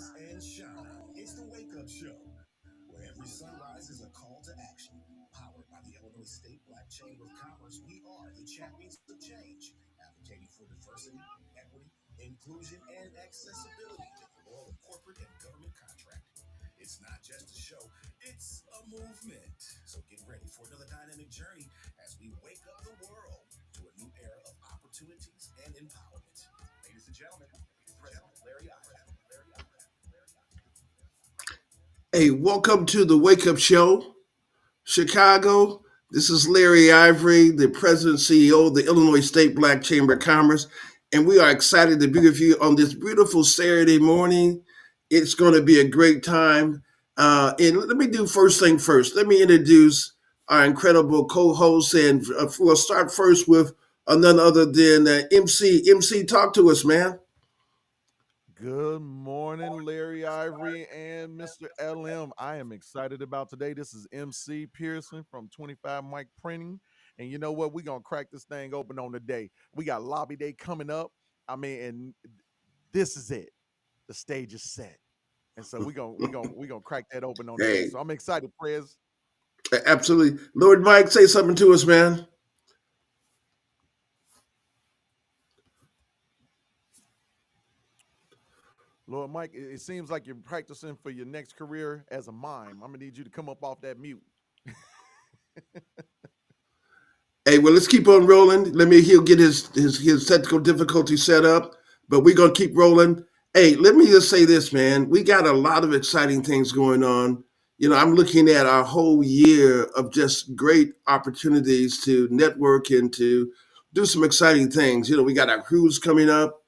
Rise and shine. It's the wake up show, where every sunrise is a call to action. Powered by the Illinois State Black Chamber of Commerce, we are the champions of change, advocating for diversity, equity, inclusion, and accessibility in the world of corporate and government contracting. It's not just a show, it's a movement. So get ready for another dynamic journey as we wake up the world to a new era of opportunities and empowerment. Ladies and gentlemen, President Larry Ives. Hey, welcome to the Wake Up Show, Chicago. This is Larry Ivory, the President and CEO of the Illinois State Black Chamber of Commerce, and we are excited to be with you on this beautiful Saturday morning. It's going to be a great time. And let me do first thing first. Let me introduce our incredible co-host, and we'll start first with none other than MC. MC, talk to us, man. Good morning, Larry Ivory and Mr. LM. I am excited about today. This is MC Pearson from 25 Mike Printing. And you know what? We're going to crack this thing open on the day. We got Lobby Day coming up. And this is it. The stage is set. And so we're gonna crack that open on the day. Hey, So I'm excited, Prez. absolutely. Lord Mike, say something to us, man. Lord Mike, it seems like you're practicing for your next career as a mime. I'm gonna need you to come up off that mute. Hey, well, let's keep on rolling. He'll get his technical difficulty set up, but we're gonna keep rolling. Hey, let me just say this, man. We got a lot of exciting things going on. I'm looking at our whole year of just great opportunities to network and to do some exciting things. We got our cruise coming up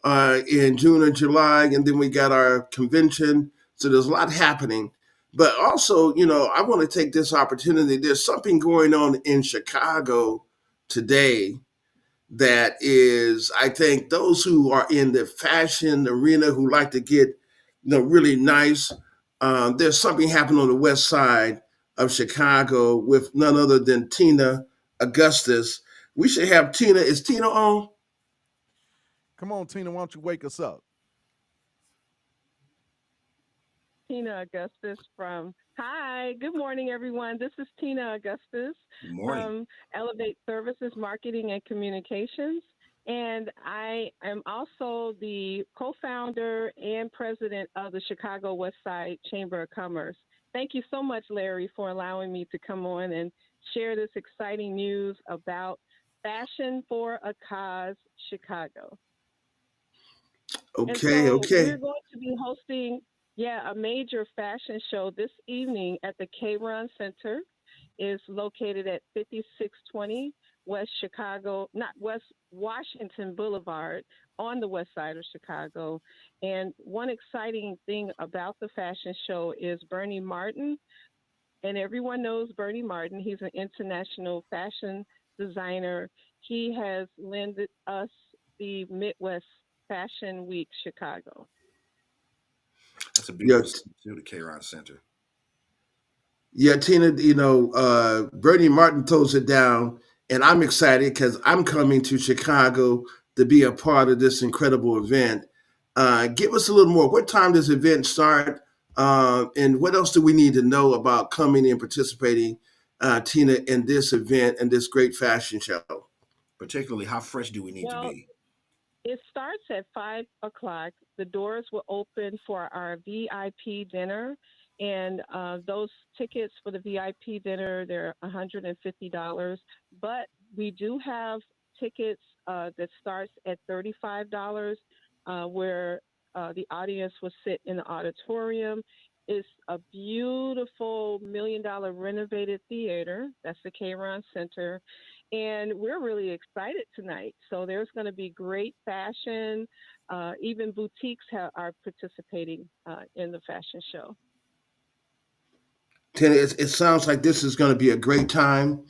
in June and July, and then we got our convention. So there's a lot happening. But also, I want to take this opportunity. There's something going on in Chicago today that is, I think, those who are in the fashion arena who like to get, really nice. There's something happening on the west side of Chicago with none other than Tina Augustus. We should have Tina. Is Tina on? Come on, Tina, why don't you wake us up? Tina Augustus from Hi, good morning, everyone. This is Tina Augustus Good morning. from Elevate Services Marketing and Communications. And I am also the co founder and president of the Chicago West Side Chamber of Commerce. Thank you so much, Larry, for allowing me to come on and share this exciting news about Fashion for a Cause Chicago. And Okay, so we're okay. going to be hosting, a major fashion show this evening at the K-Ron Center. Is located at 5620 West Chicago, not West Washington Boulevard on the west side of Chicago. And one exciting thing about the fashion show is Bernie Martin, and everyone knows Bernie Martin. He's an international fashion designer. He has lended us the Midwest Fashion Week Chicago. That's a Yeah, beautiful city too, the K-Ron Center. yeah, Tina, Bernie Martin throws it down, and I'm excited because I'm coming to Chicago to be a part of this incredible event. Give us a little more. What time does the event start? And what else do we need to know about coming and participating, Tina, in this event and this great fashion show? Particularly, how fresh do we need to Well, be? it starts at 5 o'clock. The doors will open for our VIP dinner, and those tickets for the VIP dinner they're $150. But we do have tickets that starts at $35, where the audience will sit in the auditorium. It's a beautiful $1 million renovated theater. That's the K-Ron Center. And we're really excited tonight. So there's going to be great fashion. Even boutiques are participating in the fashion show. Tina, it sounds like this is going to be a great time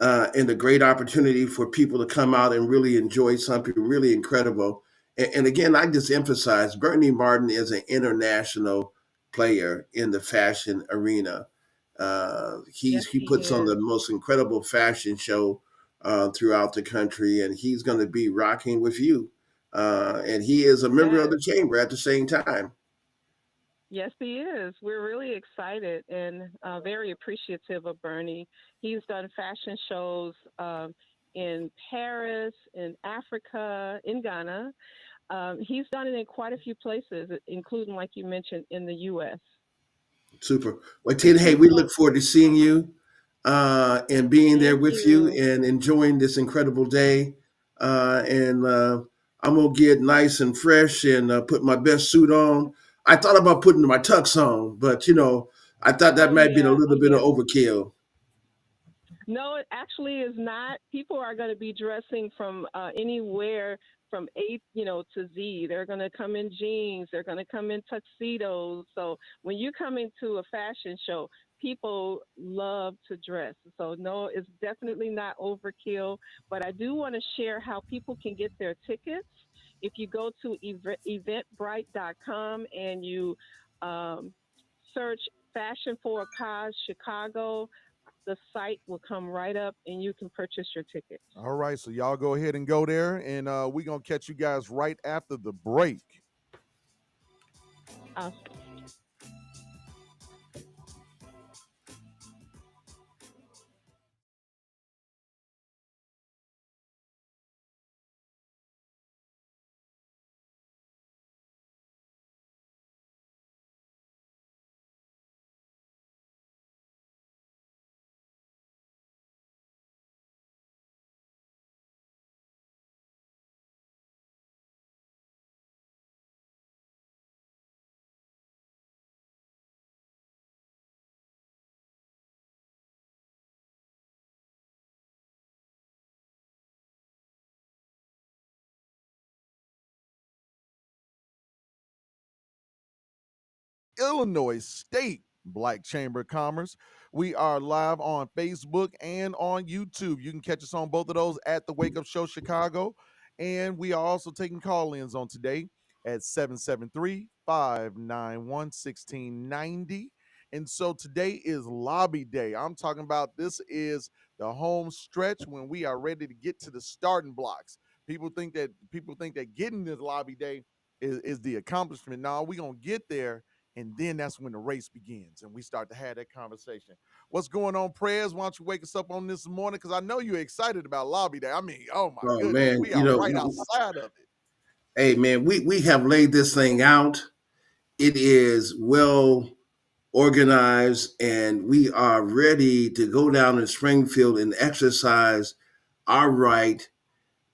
and a great opportunity for people to come out and really enjoy something really incredible. And again, I just emphasize Bernie Martin is an international player in the fashion arena. Yes, He he puts on is. the most incredible fashion show throughout the country, and he's going to be rocking with you. And he is a He member of does. the chamber at the same time. Yes, he is. We're really excited and very appreciative of Bernie. He's done fashion shows in Paris, in Africa, in Ghana. He's done it in quite a few places, including, like you mentioned, in the U.S. Super. Well, Ted, hey, we look forward to seeing you and being there Thank with you you. and enjoying this incredible day. And I'm gonna get nice and fresh and put my best suit on. I thought about putting my tux on, but I thought that Oh might be a yeah, oh little bit of yeah. overkill. No, it actually is not. People are going to be dressing from anywhere from to Z. They're going to come in jeans. They're going to come in tuxedos. So when you come into a fashion show, people love to dress. So no, it's definitely not overkill. But I do want to share how people can get their tickets. If you go to eventbrite.com and you um, search Fashion for a Cause Chicago, the site will come right up and you can purchase your tickets. All right, so y'all go ahead and go there, and we're gonna catch you guys right after the break. Awesome. Illinois State Black Chamber of Commerce. We are live on Facebook and on YouTube. You can catch us on both of those at the Wake Up Show Chicago. And we are also taking call ins on today at 773-591-1690. And so today is lobby day. I'm talking about this is the home stretch when we are ready to get to the starting blocks. People think that getting this lobby day is the accomplishment. Now we're gonna get there, and then that's when the race begins and we start to have that conversation. What's going on, Prayers? Why don't you wake us up on this morning? Because I know you're excited about lobby day. I mean, oh my Oh goodness, man, we are right outside of it. hey man, we have laid this thing out. It is well organized, and we are ready to go down in Springfield and exercise our right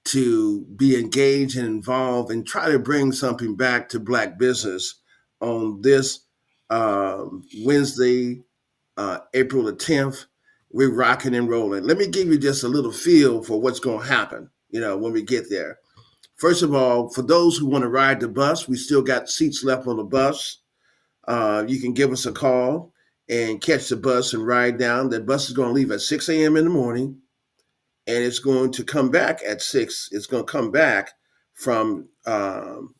to be engaged and involved and try to bring something back to Black business on this Wednesday, April the 10th. We're rocking and rolling. Let me give you just a little feel for what's going to happen, when we get there. First of all, for those who want to ride the bus, we still got seats left on the bus. You can give us a call and catch the bus and ride down. The bus is going to leave at 6 a.m. in the morning, and it's going to come back at 6. It's going to come back from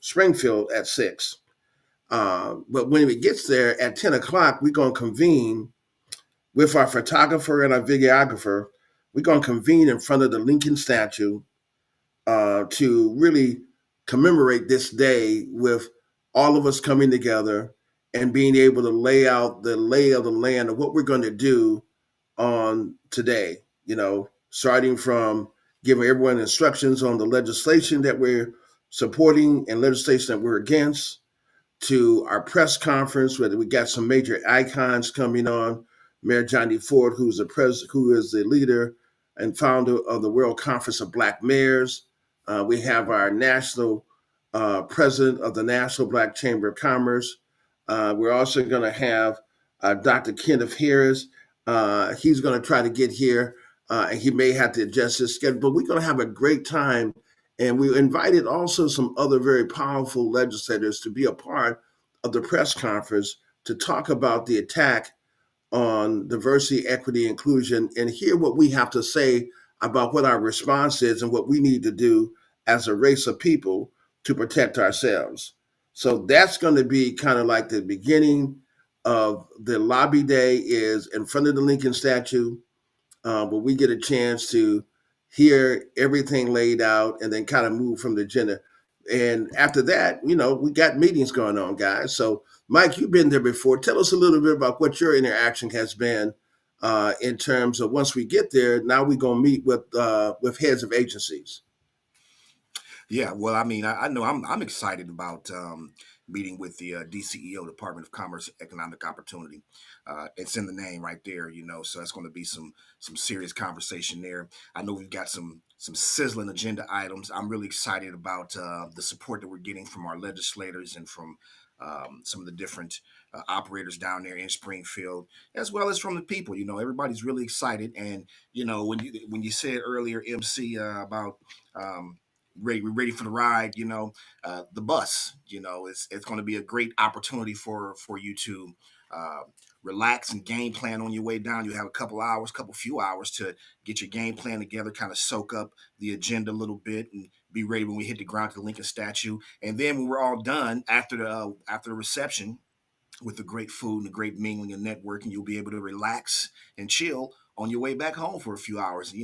Springfield at 6. But when it gets there at 10 o'clock, we're going to convene with our photographer and our videographer. We're going to convene in front of the Lincoln statue to really commemorate this day with all of us coming together and being able to lay out the lay of the land of what we're going to do on today, starting from giving everyone instructions on the legislation that we're supporting and legislation that we're against, to our press conference where we got some major icons coming on. Mayor Johnny Ford, who is the leader and founder of the World Conference of Black Mayors. We have our national president of the National Black Chamber of Commerce. We're also going to have Dr. Kenneth Harris. He's going to try to get here, and he may have to adjust his schedule, but we're going to have a great time. And we invited also some other very powerful legislators to be a part of the press conference to talk about the attack on diversity, equity, inclusion, and hear what we have to say about what our response is and what we need to do as a race of people to protect ourselves. So that's going to be kind of like the beginning of the lobby day is in front of the Lincoln statue, where we get a chance to hear everything laid out and then kind of move from the agenda. And after that, we got meetings going on, guys. So, Mike, you've been there before. Tell us a little bit about what your interaction has been in terms of once we get there. Now we're gonna meet with heads of agencies. Yeah, well, I mean, I know I'm excited about meeting with the DCEO, Department of Commerce Economic Opportunity. It's in the name right there, so it's going to be some serious conversation there. I know we've got some sizzling agenda items. I'm really excited about the support that we're getting from our legislators and from some of the different operators down there in Springfield, as well as from the people. Everybody's really excited, and when you said earlier, MC, about we're ready for the ride. The bus. It's going to be a great opportunity for you to uh, relax and game plan on your way down. You have a few hours to get your game plan together, kind of soak up the agenda a little bit, and be ready when we hit the ground at the Lincoln statue. And then when we're all done after the reception, with the great food and the great mingling and networking, you'll be able to relax and chill on your way back home for a few hours.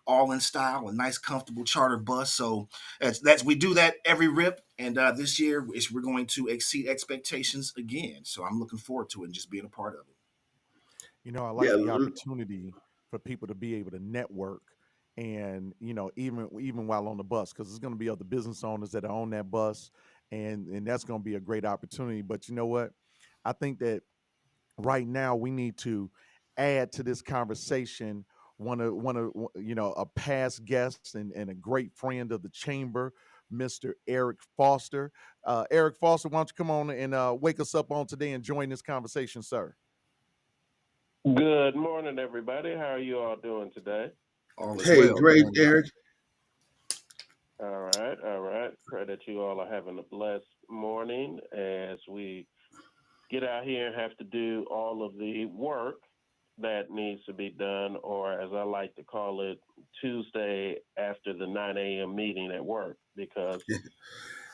All in style, a nice, comfortable charter bus. So that's we do that every rip, and this year we're going to exceed expectations again. So I'm looking forward to it and just being a part of it. I like Yeah, the opportunity for people to be able to network and, even while on the bus, because there's going to be other business owners that are on that bus, and that's going to be a great opportunity. But you know what? I think that right now we need to add to this conversation a past guest and a great friend of the chamber, Mr. Eric Foster. Eric Foster, why don't you come on and wake us up on today and join this conversation, sir? Good morning, everybody. How are you all doing today? All is hey, well. Good great, morning. Eric. All right, all right. Pray that you all are having a blessed morning as we get out here and have to do all of the work that needs to be done, or as I like to call it, Tuesday after the 9 a.m. meeting at work, because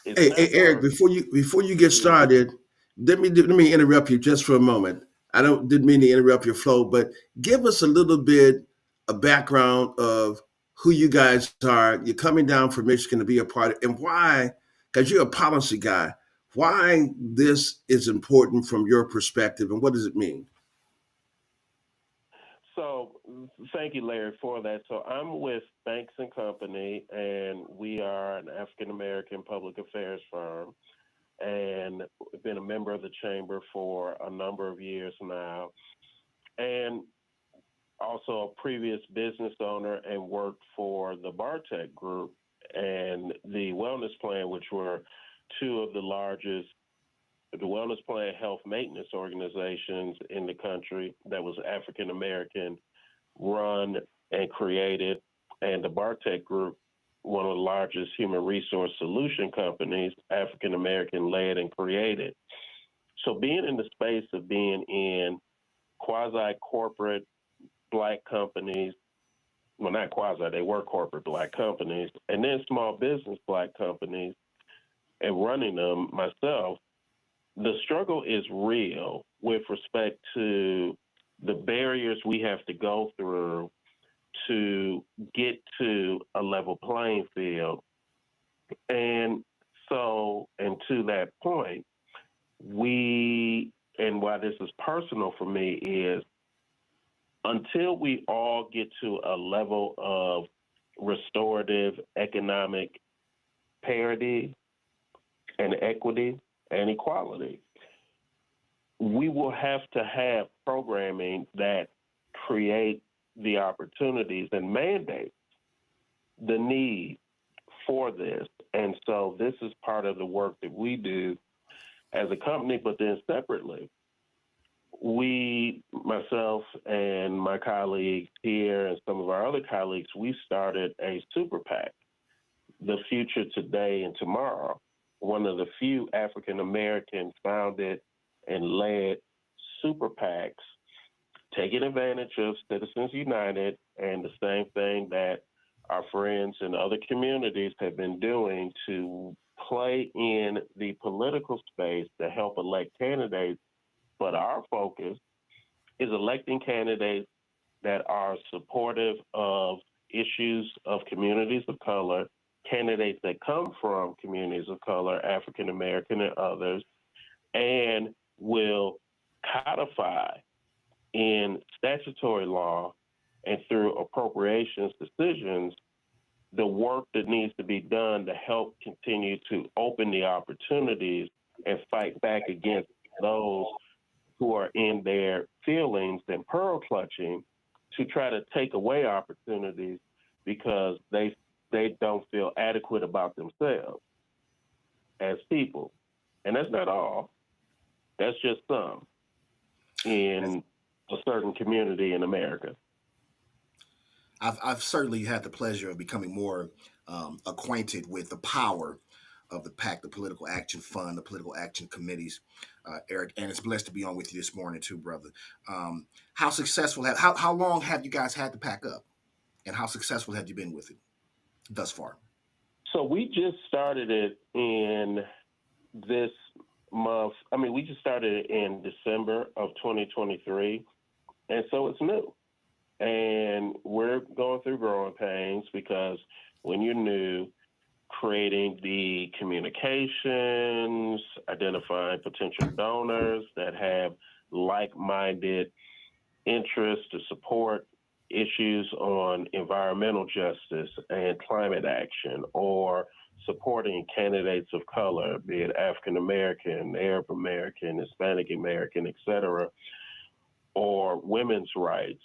it's Hey, Eric, never. before you get Mhm. started, let me interrupt you just for a moment. I don't didn't mean to interrupt your flow, but give us a little bit a background of who you guys are. You're coming down from Michigan to be a part of, and why? Because you're a policy guy. Why this is important from your perspective, and what does it mean? So, thank you, Larry, for that. So, I'm with Banks and Company, and we are an African American public affairs firm, and been a member of the chamber for a number of years now, and also a previous business owner and worked for the Bartech Group and the Wellness Plan, which were two of the largest the Wellness Plan health maintenance organizations in the country that was African American run and created, and the Bartech Group, one of the largest human resource solution companies, African American led and created. So being in the space of being in quasi corporate black companies, well, not quasi, they were corporate black companies, and then small business black companies, and running them myself, the struggle is real with respect to the barriers we have to go through to get to a level playing field. And so, and to that point, and why this is personal for me is until we all get to a level of restorative economic parity and equity and equality, we will have to have programming that create the opportunities and mandate the need for this. And so this is part of the work that we do as a company, but then separately, myself and my colleagues here and some of our other colleagues, we started a super PAC, The Future Today and Tomorrow, one of the few African American founded and led super PACs, taking advantage of Citizens United and the same thing that our friends in other communities have been doing to play in the political space to help elect candidates. But our focus is electing candidates that are supportive of issues of communities of color candidates that come from communities of color, African American and others, and will codify in statutory law and through appropriations decisions the work that needs to be done to help continue to open the opportunities and fight back against those who are in their feelings and pearl clutching to try to take away opportunities because they don't feel adequate about themselves as people. And that's not all. That's just some in a certain community in America. I've certainly had the pleasure of becoming more acquainted with the power of the PAC, the Political Action Fund, the Political Action Committees, Eric, and it's blessed to be on with you this morning too, brother. How successful how long have you guys had the PAC up, and how successful have you been with it thus far? So we just started it in this month. I mean, we just started it in December of 2023, and so it's new. And we're going through growing pains because when you're new, creating the communications, identifying potential donors that have like-minded interests to support issues on environmental justice and climate action, or supporting candidates of color, be it African American, Arab American, Hispanic American, et cetera, or women's rights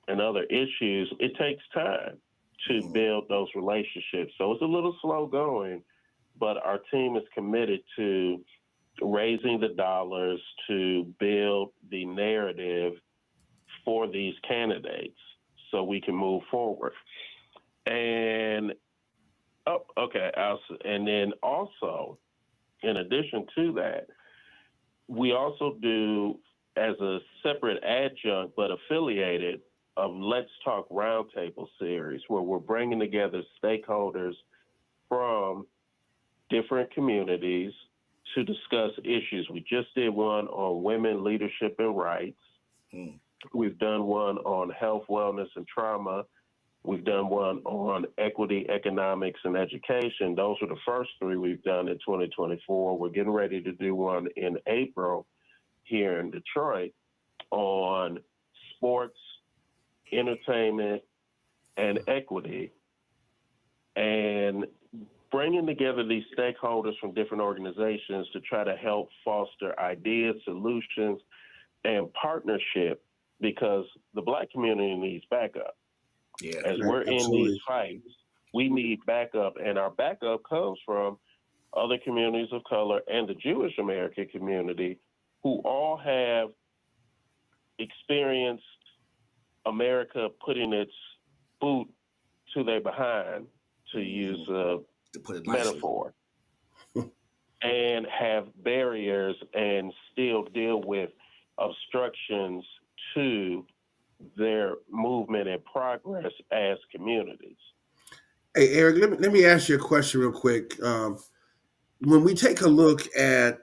and other issues, it takes time to build those relationships. So it's a little slow going, but our team is committed to raising the dollars to build the narrative for these candidates so we can move forward. And and then also, in addition to that, we also do, as a separate adjunct but affiliated, Let's Talk Roundtable series, where we're bringing together stakeholders from different communities to discuss issues. We just did one on women, leadership, and rights. We've done one on health, wellness, and trauma. We've done one on equity, economics, and education. Those are the first three we've done in 2024. We're getting ready to do one in April here in Detroit on sports, entertainment, and equity, and bringing together these stakeholders from different organizations to try to help foster ideas, solutions, and partnership, because the Black community needs backup. Yeah, as we're absolutely. in these fights, we need backup, and our backup comes from other communities of color and the Jewish American community, who all have experienced America putting its boot to their behind, to use a to put it nicely. metaphor, and have barriers and still deal with obstructions to their movement and progress as communities. Hey, Eric, let me ask you a question real quick. When we take a look at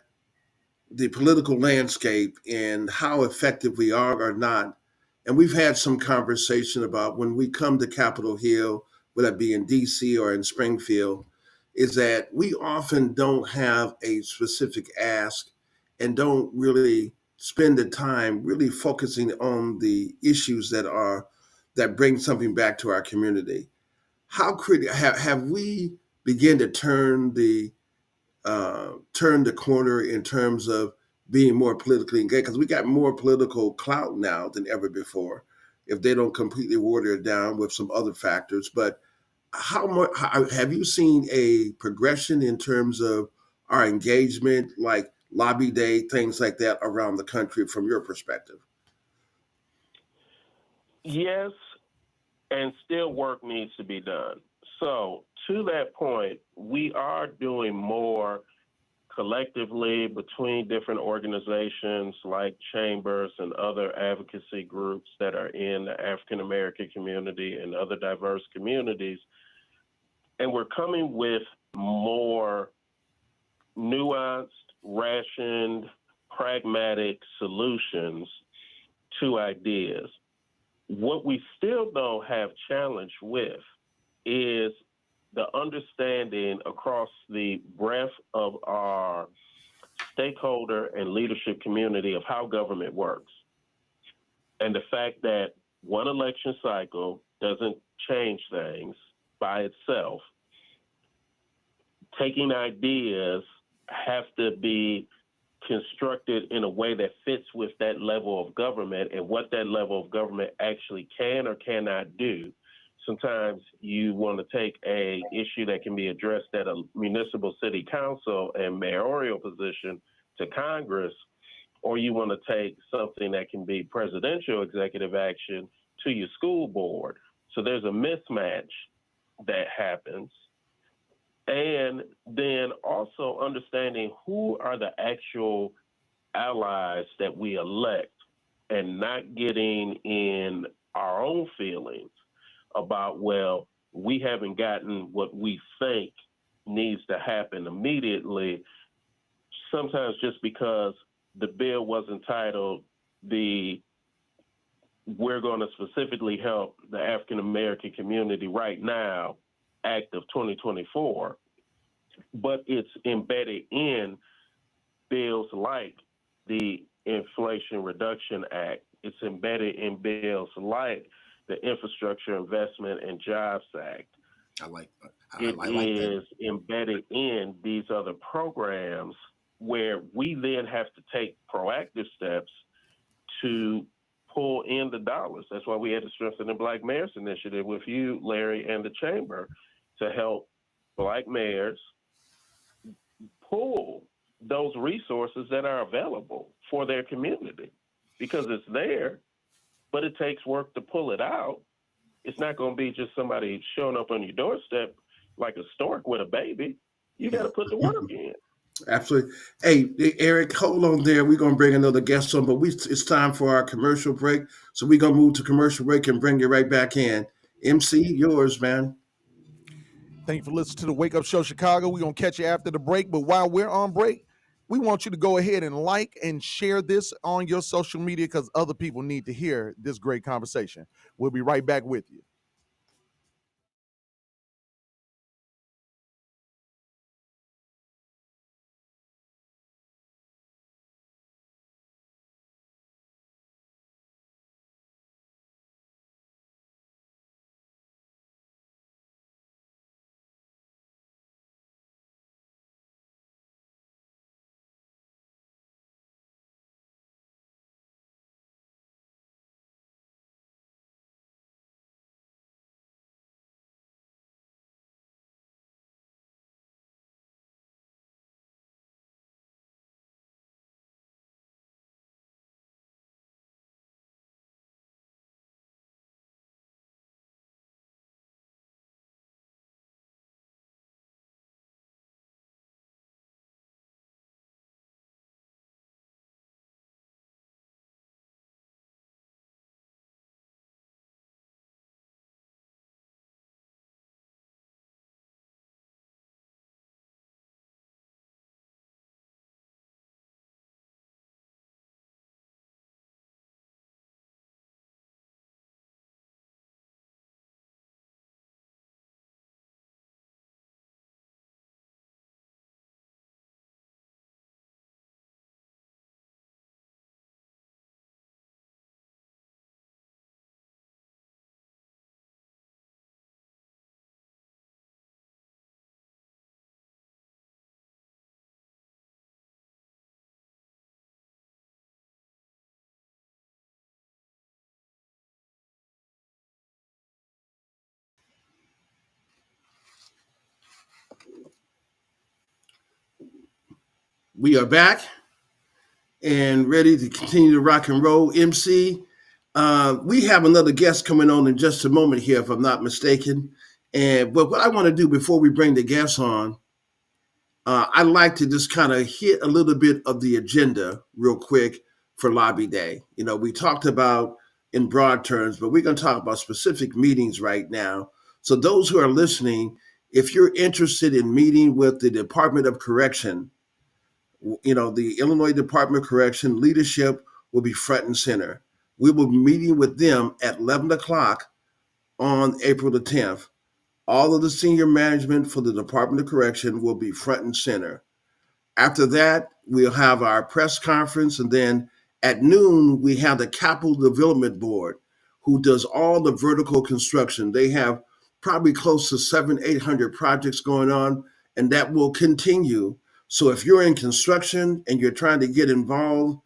the political landscape and how effective we are or not, and we've had some conversation about when we come to Capitol Hill, whether it be in DC or in Springfield, is that we often don't have a specific ask and don't really spend the time really focusing on the issues that bring something back to our community. How have we begin to turn the corner in terms of being more politically engaged? Because we got more political clout now than ever before, if they don't completely water it down with some other factors. But how much have you seen a progression in terms of our engagement, like lobby day, things like that around the country from your perspective? Yes, and still work needs to be done. So, to that point, we are doing more collectively between different organizations like chambers and other advocacy groups that are in the African American community and other diverse communities. And we're coming with more nuanced, rationed, pragmatic solutions to ideas. What we still don't have challenge with is the understanding across the breadth of our stakeholder and leadership community of how government works. And the fact that one election cycle doesn't change things by itself. Taking ideas have to be constructed in a way that fits with that level of government and what that level of government actually can or cannot do. Sometimes you want to take a issue that can be addressed at a municipal city council and mayoral position to Congress, or you want to take something that can be presidential executive action to your school board. So there's a mismatch that happens. And then also understanding who are the actual allies that we elect and not getting in our own feelings about, well, we haven't gotten what we think needs to happen immediately, sometimes just because the bill was entitled we're going to specifically help the African American community right now Act of 2024, but it's embedded in bills like the Inflation Reduction Act. It's embedded in bills like the Infrastructure Investment and Jobs Act. I like that. It is embedded in these other programs where we then have to take proactive steps to pull in the dollars. That's why we had to strengthen the Black Mayors Initiative with you, Larry, and the Chamber to help Black mayors pull those resources that are available for their community, because it's there, but it takes work to pull it out. It's not going to be just somebody showing up on your doorstep like a stork with a baby. You got to put the work in. Absolutely. Hey, Eric, hold on there. We're going to bring another guest on, but it's time for our commercial break. So we're going to move to commercial break and bring you right back in. MC, yours, man. Thank you for listening to the Wake Up Show Chicago. We're going to catch you after the break. But while we're on break, we want you to go ahead and like and share this on your social media because other people need to hear this great conversation. We'll be right back with you. We are back and ready to continue to rock and roll. MC, we have another guest coming on in just a moment here, if I'm not mistaken. But what I want to do before we bring the guest on, I'd like to just kind of hit a little bit of the agenda real quick for Lobby Day. You know, we talked about in broad terms, but we're going to talk about specific meetings right now. So those who are listening, if you're interested in meeting with the Department of Correction, you know, the Illinois Department of Correction leadership will be front and center. We will be meeting with them at 11 o'clock on April the 10th. All of the senior management for the Department of Correction will be front and center. After that, we'll have our press conference, and then at noon, we have the Capital Development Board, who does all the vertical construction. They have probably close to 800 projects going on, and that will continue. So if you're in construction and you're trying to get involved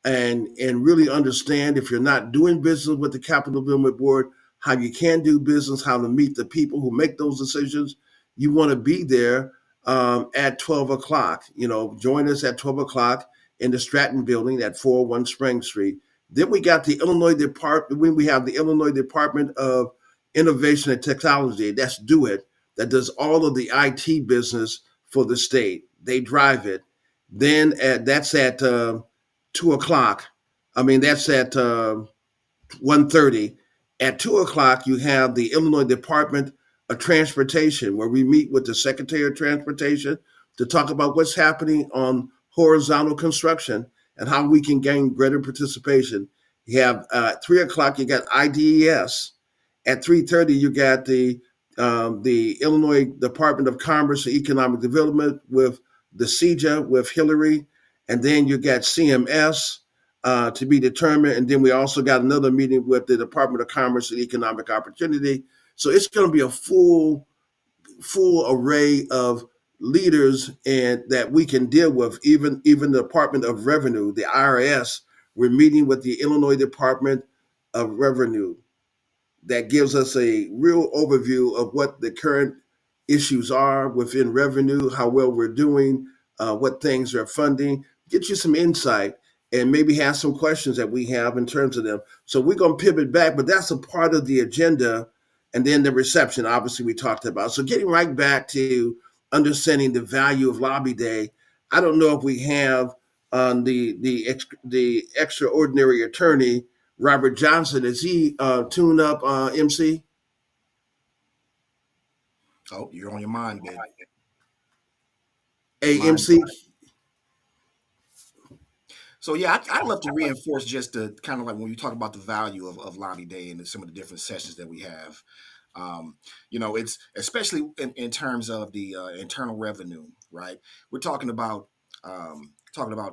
and really understand, if you're not doing business with the Capital Development Board, how you can do business, how to meet the people who make those decisions, you want to be there at 12 o'clock. Join us at 12 o'clock in the Stratton building at 401 Spring Street. Then we got the Illinois Department, when we have the Illinois Department of Innovation and Technology, that's Do It, that does all of the IT business for the state. They drive it. That's at 2 o'clock. That's at 1:30. At 2 o'clock, you have the Illinois Department of Transportation, where we meet with the Secretary of Transportation to talk about what's happening on horizontal construction and how we can gain greater participation. You have 3 o'clock, you got IDES. At 3:30, you got the Illinois Department of Commerce and Economic Development with the CEJA with Hillary, and then you got CMS to be determined. And then we also got another meeting with the Department of Commerce and Economic Opportunity. So it's going to be a full array of leaders and that we can deal with. Even the Department of Revenue, the IRS, we're meeting with the Illinois Department of Revenue. That gives us a real overview of what the current issues are within revenue, how well we're doing, what things are funding, get you some insight, and maybe have some questions that we have in terms of them. So we're going to pivot back, but that's a part of the agenda. And then the reception, obviously, we talked about. So getting right back to understanding the value of Lobby Day, I don't know if we have the extraordinary attorney, Robert Johnson. Is he tuned up, MC? Oh, you're on your mind, baby. Mind. AMC. So yeah, I'd love to reinforce just the kind of like when you talk about the value of Lobby Day and some of the different sessions that we have. It's especially in terms of the internal revenue, right? We're talking about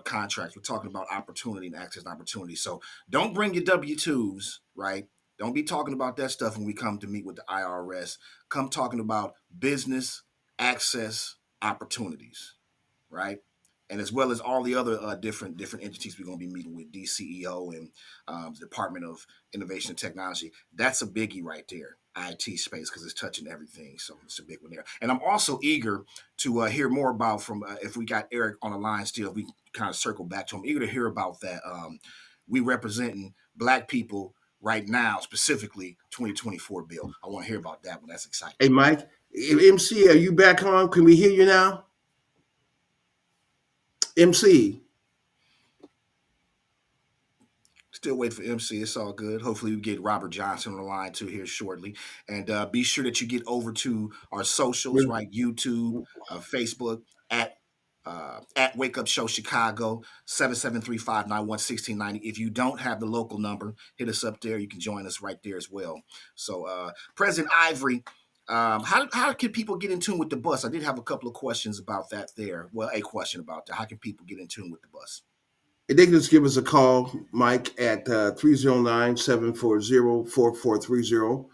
contracts. We're talking about opportunity and access to opportunity. So don't bring your W-2s, right? Don't be talking about that stuff when we come to meet with the IRS. Come talking about business access opportunities, right? And as well as all the other different entities we're going to be meeting with, DCEO and the Department of Innovation and Technology. That's a biggie right there, IT space, because it's touching everything. So it's a big one there. And I'm also eager to hear more about from if we got Eric on the line still, if we kind of circle back to him. Eager to hear about that. We representing Black people right now, specifically 2024 bill. I want to hear about that one. That's exciting. Hey, Mike. MC, are you back on? Can we hear you now? MC. Still wait for MC. It's all good. Hopefully, we get Robert Johnson on the line too here shortly. And be sure that you get over to our socials, right? YouTube, Facebook at Wake Up Show Chicago 773-591-1690. If you don't have the local number, hit us up there. You can join us right there as well. So, President Ivory. How can people get in tune with the bus? I did have a couple of questions about that there. Well, a question about that. How can people get in tune with the bus? They can just give us a call, Mike, at 309-740-4430.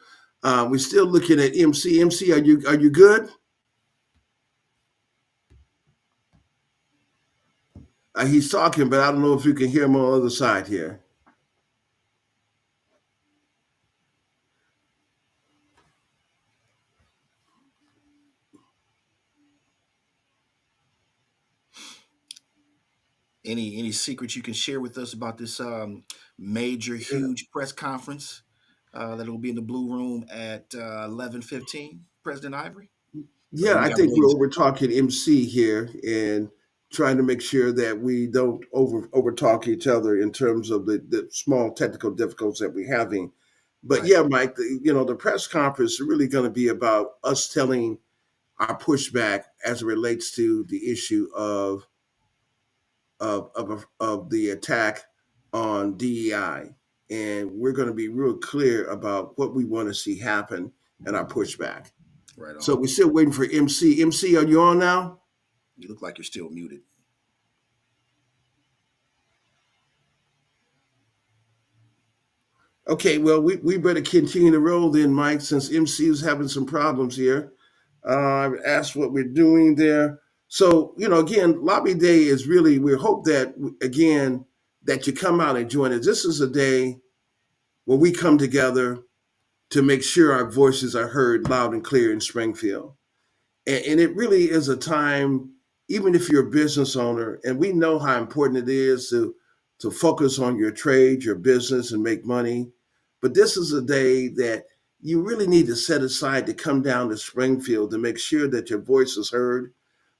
We're still looking at MC. MC, are you good? He's talking, but I don't know if you can hear him on the other side here. Any secrets you can share with us about this major, huge press conference that will be in the Blue Room at 11:15? President Ivory. Yeah, I think we're talking MC here and trying to make sure that we don't over talk each other in terms of the small technical difficulties that we're having. But yeah, Mike, the press conference is really going to be about us telling our pushback as it relates to the issue of the attack on DEI, and we're going to be real clear about what we want to see happen and our pushback. Right So on. we're still waiting for MC. MC, are you on now? You look like you're still muted. Okay, well, we better continue to roll then, Mike, since MC is having some problems here. I've asked what we're doing there. So, again, Lobby Day is really, we hope that, again, that you come out and join us. This is a day where we come together to make sure our voices are heard loud and clear in Springfield. And it really is a time, even if you're a business owner, and we know how important it is to focus on your trade, your business, and make money. But this is a day that you really need to set aside to come down to Springfield to make sure that your voice is heard,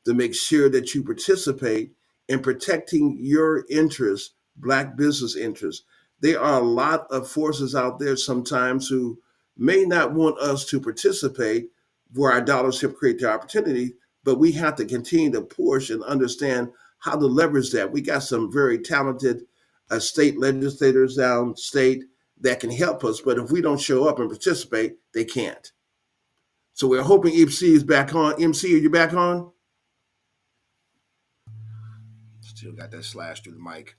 to make sure that you participate in protecting your interests, Black business interests. There are a lot of forces out there sometimes who may not want us to participate where our dollars have created the opportunity, but we have to continue to push and understand how to leverage that. We got some very talented state legislators down state that can help us, but if we don't show up and participate, they can't. So we're hoping MC is back on. MC, are you back on? Still got that slash through the mic.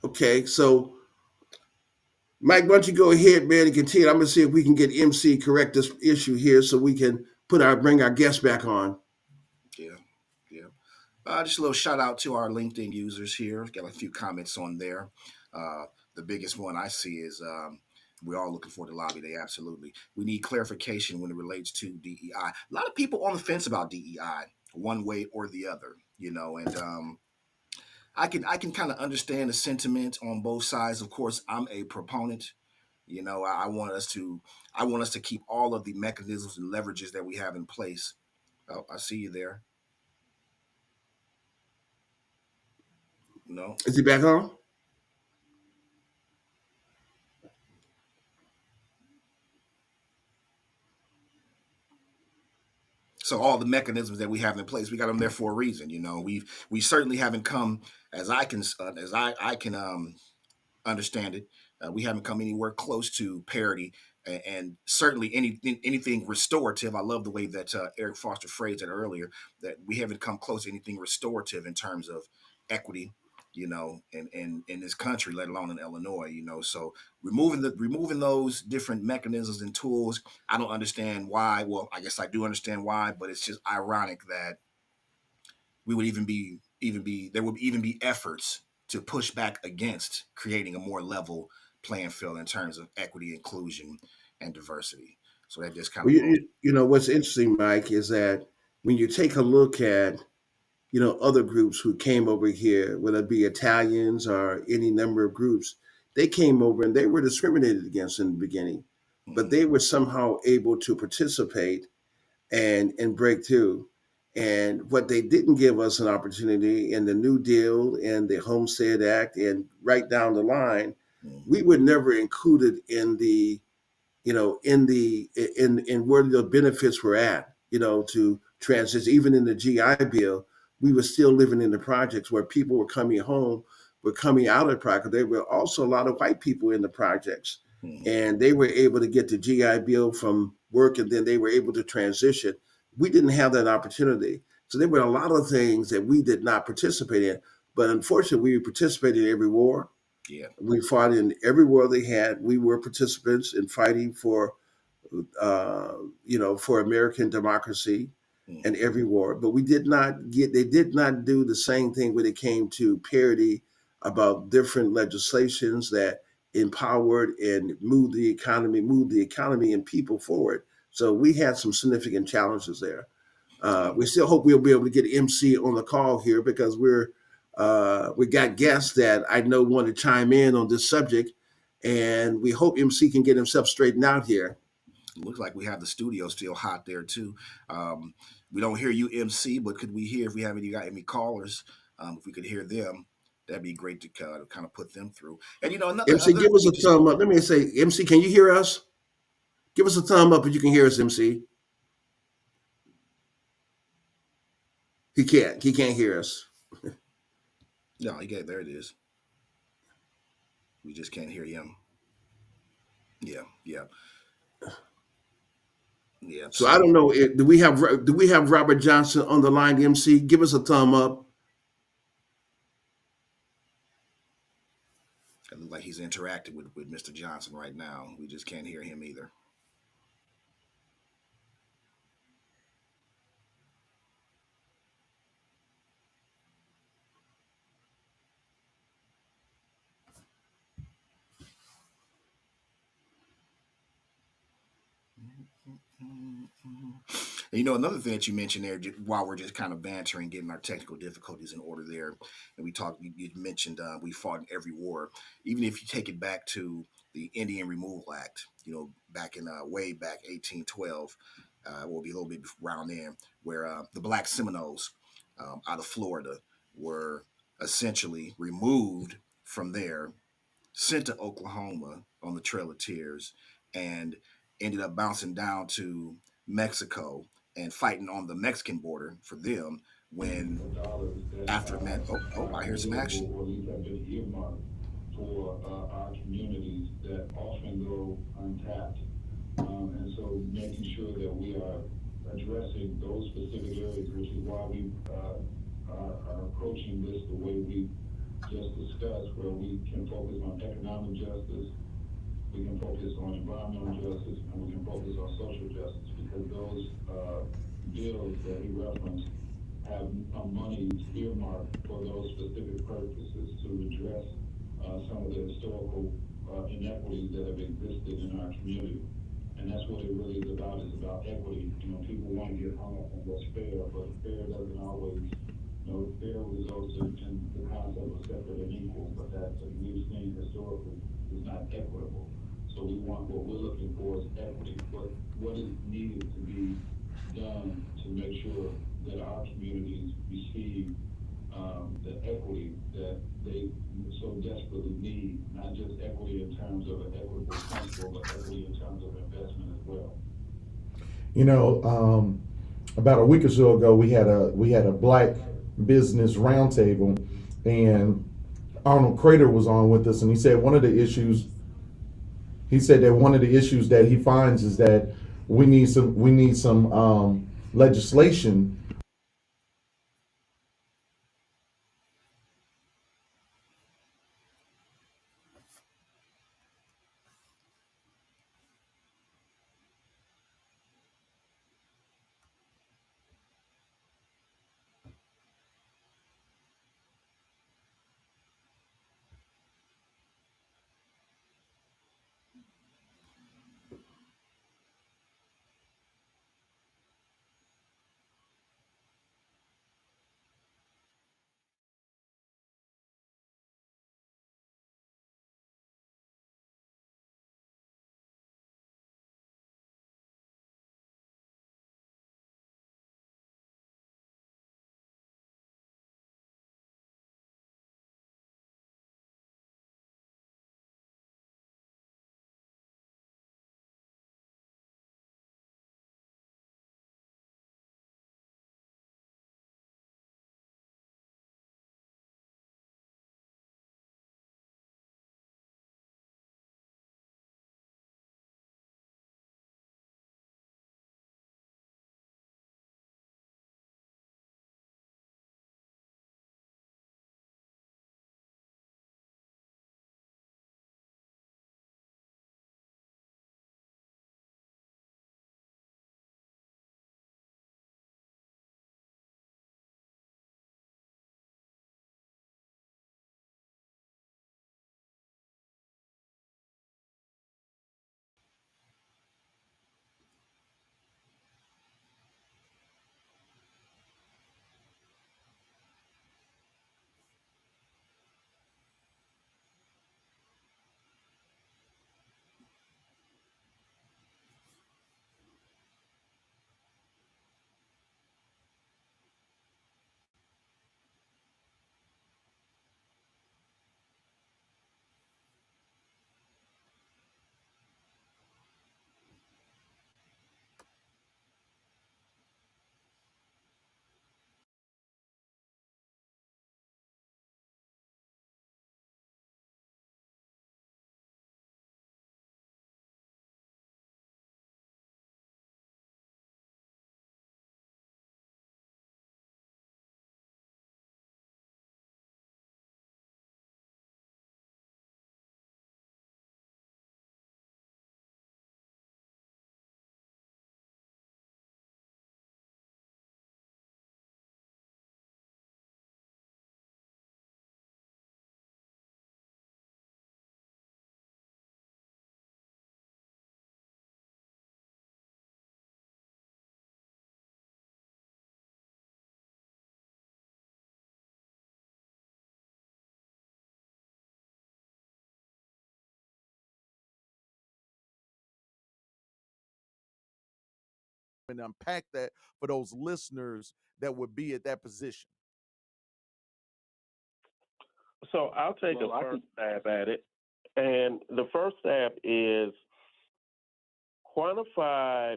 Okay, so Mike, why don't you go ahead, man, and continue? I'm gonna see if we can get MC correct this issue here, so we can bring our guest back on. Yeah, yeah. Just a little shout out to our LinkedIn users here. Got a few comments on there. Uh, the biggest one I see is we're all looking for the lobby day. Absolutely. We need clarification when it relates to DEI. A lot of people on the fence about DEI, one way or the other, and I can kind of understand the sentiment on both sides. Of course, I'm a proponent. I want us to keep all of the mechanisms and leverages that we have in place. Oh, I see you there. No. Is he back on? So all the mechanisms that we have in place, we got them there for a reason. We certainly haven't come as I can understand it. We haven't come anywhere close to parity, and certainly anything restorative. I love the way that Eric Foster phrased it earlier. That we haven't come close to anything restorative in terms of equity. In this country, let alone in Illinois. So removing those different mechanisms and tools. I don't understand why. Well, I guess I do understand why, but it's just ironic that we would even be there would even be efforts to push back against creating a more level playing field in terms of equity, inclusion, and diversity. So that just kind Well, of blows. what's interesting, Mike, is that when you take a look at other groups who came over here, whether it be Italians or any number of groups, they came over and they were discriminated against in the beginning, but Mm-hmm. they were somehow able to participate and break through. And what they didn't give us an opportunity in the New Deal and the Homestead Act and right down the line, Mm-hmm. we were never included in the in where the benefits were at, to transition. Even in the GI Bill, we were still living in the projects where people were coming home, were coming out of the project. There were also a lot of white people in the projects, Mm-hmm. and they were able to get the GI Bill from work, and then they were able to transition. We didn't have that opportunity, so there were a lot of things that we did not participate in. But unfortunately, we participated in every war. Yeah. We fought in every war they had. We were participants in fighting for American democracy Mm-hmm. and every war. But they did not do the same thing when it came to parity about different legislations that empowered and moved the economy and people forward. So we had some significant challenges there. Yeah. We still hope we'll be able to get MC on the call here because we got guests that I know want to chime in on this subject, and we hope MC can get himself straightened out here. Looks like we have the studio still hot there too. Um, we don't hear you, MC, but could we hear if we have any callers? If we could hear them, that'd be great to kind of put them through. And another MC, other give us a just thumb up. Let me say, MC, can you hear us? Give us a thumb up if you can hear us, MC. He can't. He can't hear us. no, yeah, there it is. We just can't hear him. Yeah, yeah. Yeah. So I don't know. Do we have Robert Johnson on the line? MC, give us a thumb up. It looks like he's interacting with Mr. Johnson right now. We just can't hear him either. And another thing that you mentioned there, while we're just kind of bantering, getting our technical difficulties in order there, and we talked, you mentioned we fought in every war. Even if you take it back to the Indian Removal Act, back in way back 1812, will be a little bit around then, where the Black Seminoles out of Florida were essentially removed from there, sent to Oklahoma on the Trail of Tears, and ended up bouncing down to Mexico and fighting on the Mexican border for them when dollars that after man oh, are I hear some available action. or at least have been earmarked for our communities that often go untapped. And so making sure that we are addressing those specific areas, which is why we are approaching this the way we just discussed, where we can focus on economic justice, we can focus on environmental justice, and we can focus on social justice, because those bills that he referenced have monies earmarked for those specific purposes to address some of the historical inequities that have existed in our community. And that's what it really is about. It's about equity. People want to get hung up on what's fair, but fair doesn't always, fair results in the concept of separate and equal, but that, as we've seen historically, is not equitable. So what we're looking for is equity. What is needed to be done to make sure that our communities receive the equity that they so desperately need, not just equity in terms of an equitable principle, but equity in terms of investment as well. You know, about a week or so ago, we had a black business roundtable, and Arnold Crater was on with us, and he said that one of the issues that he finds is that we need some legislation. and unpack that for those listeners that would be at that position? So I'll take Well, a first stab at it. And the first stab is quantify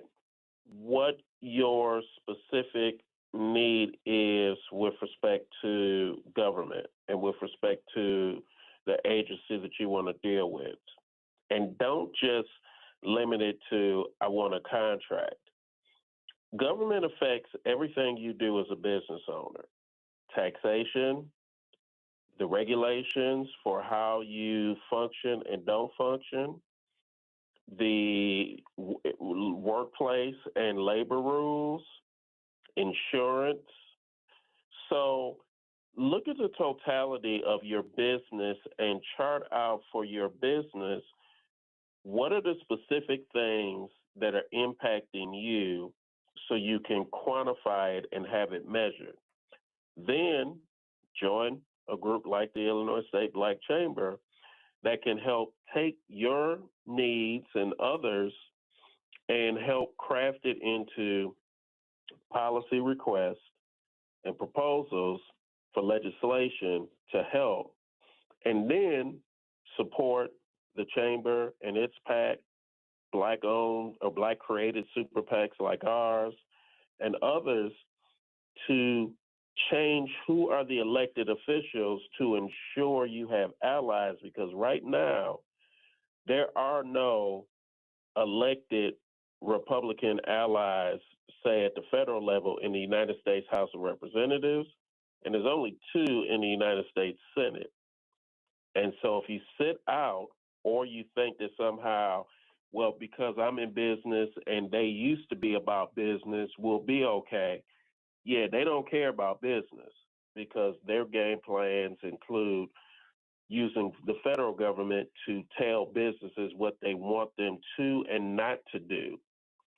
what your specific need is with respect to government and with respect to the agency that you want to deal with. And don't just limit it to, I want a contract. Government affects everything you do as a business owner: taxation, the regulations for how you function and don't function, the workplace and labor rules, insurance. So look at the totality of your business and chart out for your business what are the specific things that are impacting you so you can quantify it and have it measured. Then join a group like the Illinois State Black Chamber that can help take your needs and others and help craft it into policy requests and proposals for legislation to help, and then support the chamber and its PAC, black owned or black created super PACs like ours and others to change who are the elected officials to ensure you have allies, because right now there are no elected Republican allies, say at the federal level in the United States House of Representatives, and there's only two in the United States Senate. And so if you sit out or you think that somehow, well, because I'm in business and they used to be about business, we'll be okay. Yeah, they don't care about business because their game plans include using the federal government to tell businesses what they want them to and not to do.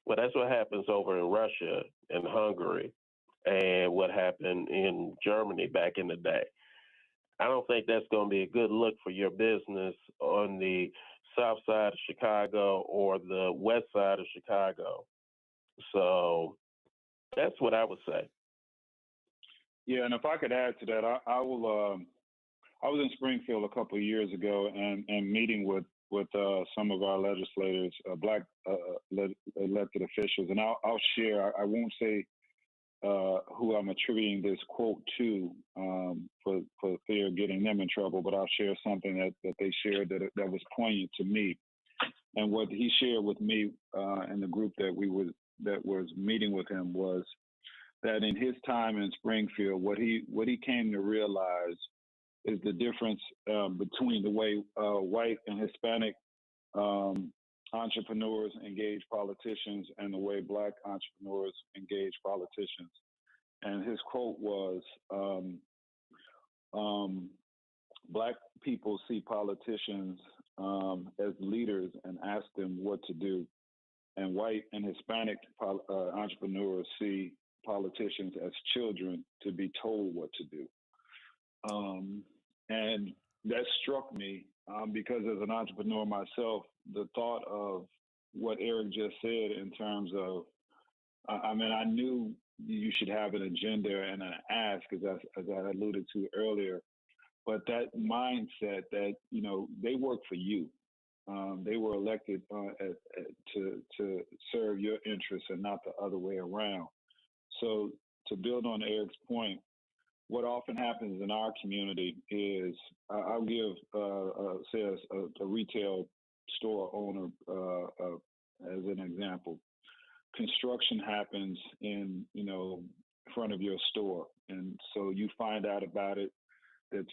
Well, that's what happens over in Russia and Hungary and what happened in Germany back in the day. I don't think that's going to be a good look for your business on the south side of Chicago or the west side of Chicago. So that's what I would say. Yeah, and if I could add to that, I will. I was in Springfield a couple of years ago and meeting with some of our legislators, black elected officials, and I'll share. I won't say who I'm attributing this quote to for fear of getting them in trouble, but I'll share something that they shared that was poignant to me. And what he shared with me and the group that was meeting with him was that in his time in Springfield, what he came to realize is the difference between the way white and Hispanic entrepreneurs engage politicians and the way black entrepreneurs engage politicians. And his quote was, black people see politicians as leaders and ask them what to do. And white and Hispanic entrepreneurs see politicians as children to be told what to do. And that struck me because as an entrepreneur myself, the thought of what Eric just said in terms of, I mean, I knew you should have an agenda and an ask, as I alluded to earlier, but that mindset that, you know, they work for you. They were elected to serve your interests and not the other way around. So to build on Eric's point, what often happens in our community is I'll give, say, a retail store owner as an example. Construction happens in, front of your store, and so you find out about it that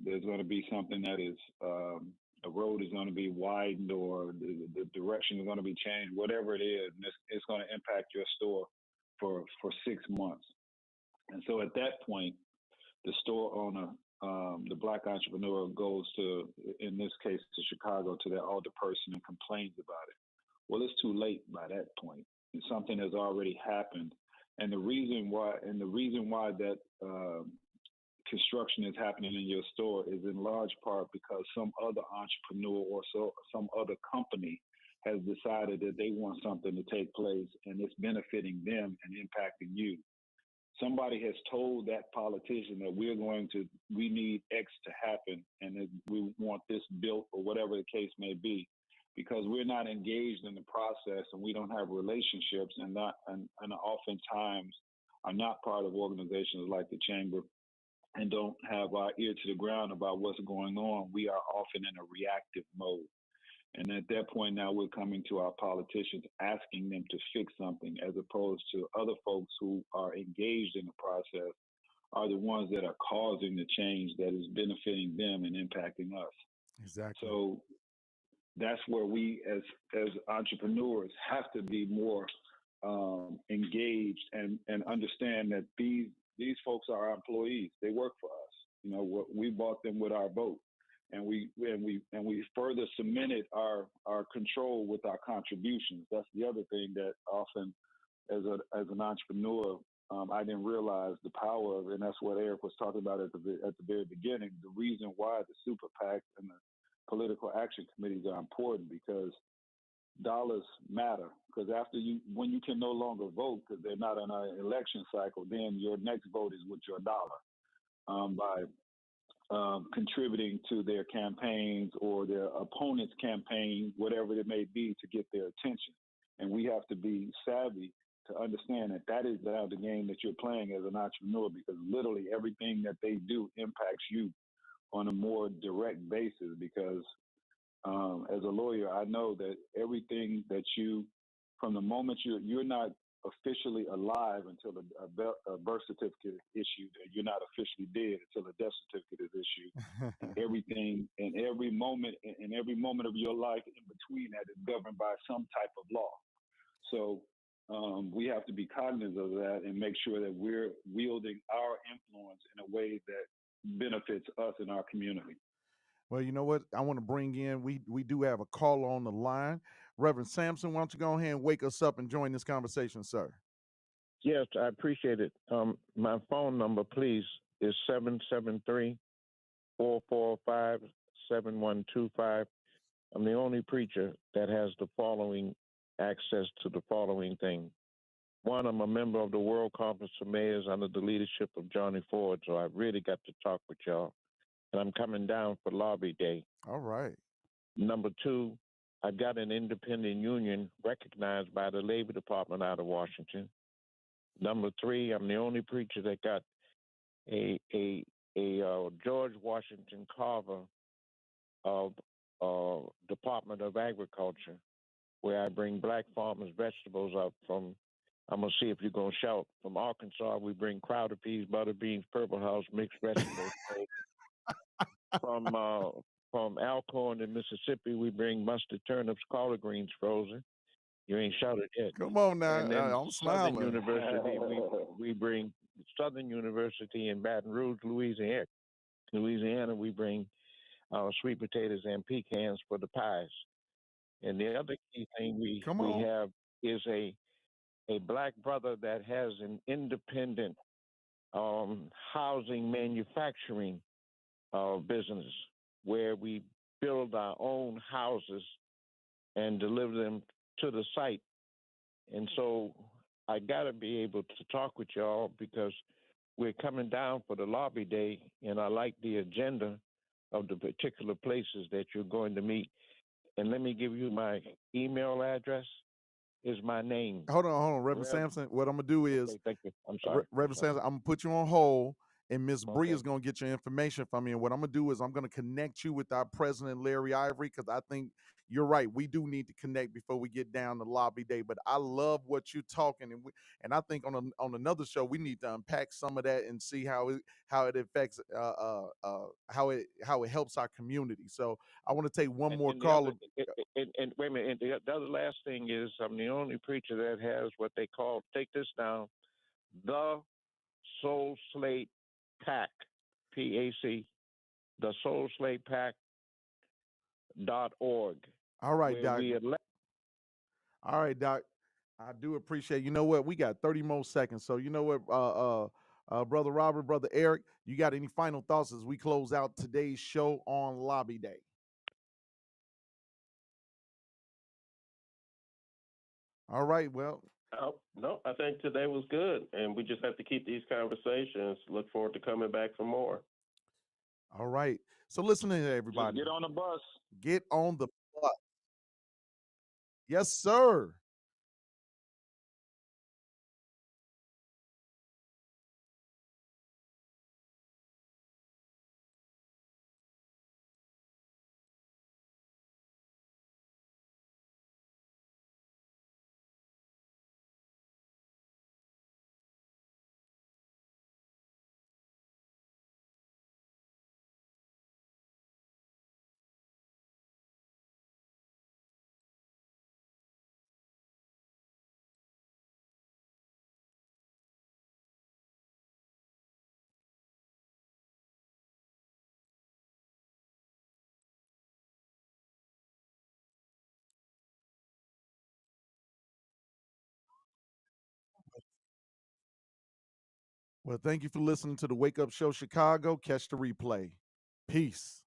there's going to be something that is a road is going to be widened or the direction is going to be changed, whatever it is, and it's going to impact your store for 6 months. And so at that point, the store owner, the black entrepreneur, goes to, in this case, to Chicago, to their older person and complains about it. Well, it's too late by that point. Something has already happened, and the reason why that construction is happening in your store is in large part because some other entrepreneur or some other company has decided that they want something to take place and it's benefiting them and impacting you. Somebody has told that politician that we need X to happen and that we want this built or whatever the case may be, because we're not engaged in the process and we don't have relationships and oftentimes are not part of organizations like the chamber and don't have our ear to the ground about what's going on. We are often in a reactive mode. And at that point, now we're coming to our politicians, asking them to fix something, as opposed to other folks who are engaged in the process are the ones that are causing the change that is benefiting them and impacting us. Exactly. So that's where we, as entrepreneurs, have to be more engaged and understand that these folks are our employees. They work for us. You know, we bought them with our vote, and we further cemented our control with our contributions. That's the other thing that often, as an entrepreneur, I didn't realize the power of, and that's what Eric was talking about at the very beginning. The reason why the super PACs and the political action committees are important, because dollars matter. Because when you can no longer vote because they're not in an election cycle, then your next vote is with your dollar, by contributing to their campaigns or their opponent's campaign, whatever it may be, to get their attention. And we have to be savvy to understand that that is the game that you're playing as an entrepreneur, because literally everything that they do impacts you on a more direct basis. Because as a lawyer, I know that everything that from the moment you're not officially alive until a birth certificate is issued, and you're not officially dead until a death certificate is issued, and everything and every moment of your life in between that is governed by some type of law. So we have to be cognizant of that and make sure that we're wielding our influence in a way that benefits us and our community. Well, you know what? I want to bring in, we do have a caller on the line. Reverend Sampson, why don't you go ahead and wake us up and join this conversation, sir? Yes, I appreciate it. My phone number, please, is 773-445-7125. I'm the only preacher that has the following access to the following thing. One, I'm a member of the World Conference of Mayors under the leadership of Johnny Ford, so I really got to talk with y'all. And I'm coming down for Lobby Day. All right. Number two, I got an independent union recognized by the Labor Department out of Washington. Number three, I'm the only preacher that got a George Washington Carver of Department of Agriculture, where I bring black farmers vegetables up from. I'm gonna see if you're gonna shout. From Arkansas, we bring crowder peas, butter beans, Purple House, mixed vegetables. From Alcorn in Mississippi, we bring mustard, turnips, collard greens frozen. You ain't shouted yet. Come on now. And then I'm Southern smiling. University, we bring Southern University in Baton Rouge, Louisiana. We bring sweet potatoes and pecans for the pies. And the other key thing we have is a black brother that has an independent housing manufacturing business, where we build our own houses and deliver them to the site. And so I got to be able to talk with y'all, because we're coming down for the Lobby Day, and I like the agenda of the particular places that you're going to meet. And let me give you my email address. Is my name. Hold on, Reverend Sampson. What I'm gonna do is, okay, thank you. I'm sorry, Reverend Sampson, I'm gonna put you on hold, and Miss Bree Okay. is gonna get your information from me. And what I'm gonna do is I'm gonna connect you with our president, Larry Ivory, because I think you're right. We do need to connect before we get down to Lobby Day. But I love what you're talking, and I think on another show we need to unpack some of that and see how it affects how it helps our community. So I want to take one more And call. and wait a minute. And the other last thing is, I'm the only preacher that has what they call, take this down, the Soul Slate Pack, PAC, the Soul Slate Pack.org. All right, Doc. All right, Doc. I do appreciate. You know what? We got 30 more seconds. So you know what, Brother Robert, Brother Eric, you got any final thoughts as we close out today's show on Lobby Day? All right. Well, Oh, no, I think today was good, and we just have to keep these conversations. Look forward to coming back for more. all right. So listen to Just everybody. get on the bus. Get on the bus. Yes, sir. Well, thank you for listening to the Wake Up Show Chicago. Catch the replay. Peace.